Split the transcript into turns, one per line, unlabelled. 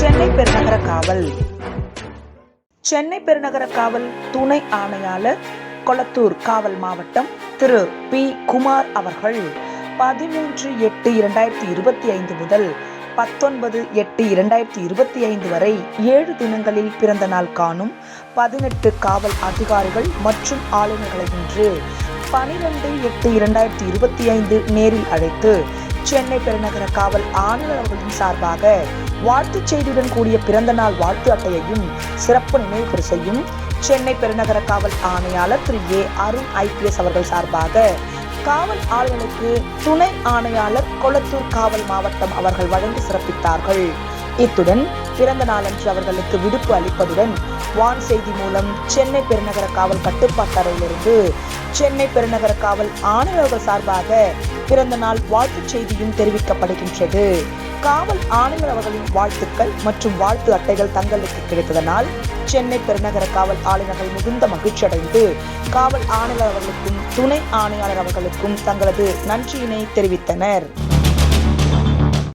சென்னை பெருநகர காவல். சென்னை பெருநகர காவல் துணை ஆணையாளர் கொளத்தூர் காவல் மாவட்டம் திரு பி. குமார் அவர்கள் 13/8/2025 முதல் 19/8/2025 வரை 7 தினங்களில் பிறந்த நாள் காணும் 18 காவல் அதிகாரிகள் மற்றும் ஆளுநர்களை இன்று 12/8/2025 நேரில் அழைத்து சென்னை பெருநகர காவல் ஆணையர் அவர்களின் சார்பாக வாழ்த்துச் செய்தியுடன் கூடிய பிறந்த நாள் வாழ்த்து அட்டையையும் சிறப்பு நினைவு பரிசையும் சென்னை பெருநகர காவல் ஆணையாளர் திரு ஏ. அருண் IPS அவர்கள் சார்பாக காவல் ஆளுநருக்கு துணை ஆணையாளர் கொளத்தூர் காவல் மாவட்டம் அவர்கள் வழங்கி சிறப்பித்தார்கள். இத்துடன் பிறந்த நாளன்று அவர்களுக்கு விடுப்பு அளிப்பதுடன் வான் செய்தி மூலம் சென்னை பெருநகர காவல் கட்டுப்பாட்டறையிலிருந்து சென்னை பெருநகர காவல் ஆணையர்கள் சார்பாக பிறந்த நாள் வாழ்த்துச் செய்தியும் தெரிவிக்கப்படுகின்றது. காவல் ஆணையர் அவர்களின் வாழ்த்துக்கள் மற்றும் வாழ்த்து அட்டைகள் தங்களுக்கு கிடைத்ததனால் சென்னை பெருநகர காவல் ஆணையர்கள் மிகுந்த மகிழ்ச்சி அடைந்து காவல் ஆணையர் அவர்களுக்கும் துணை ஆணையாளர் அவர்களுக்கும் தங்களது நன்றியினை தெரிவித்தனர்.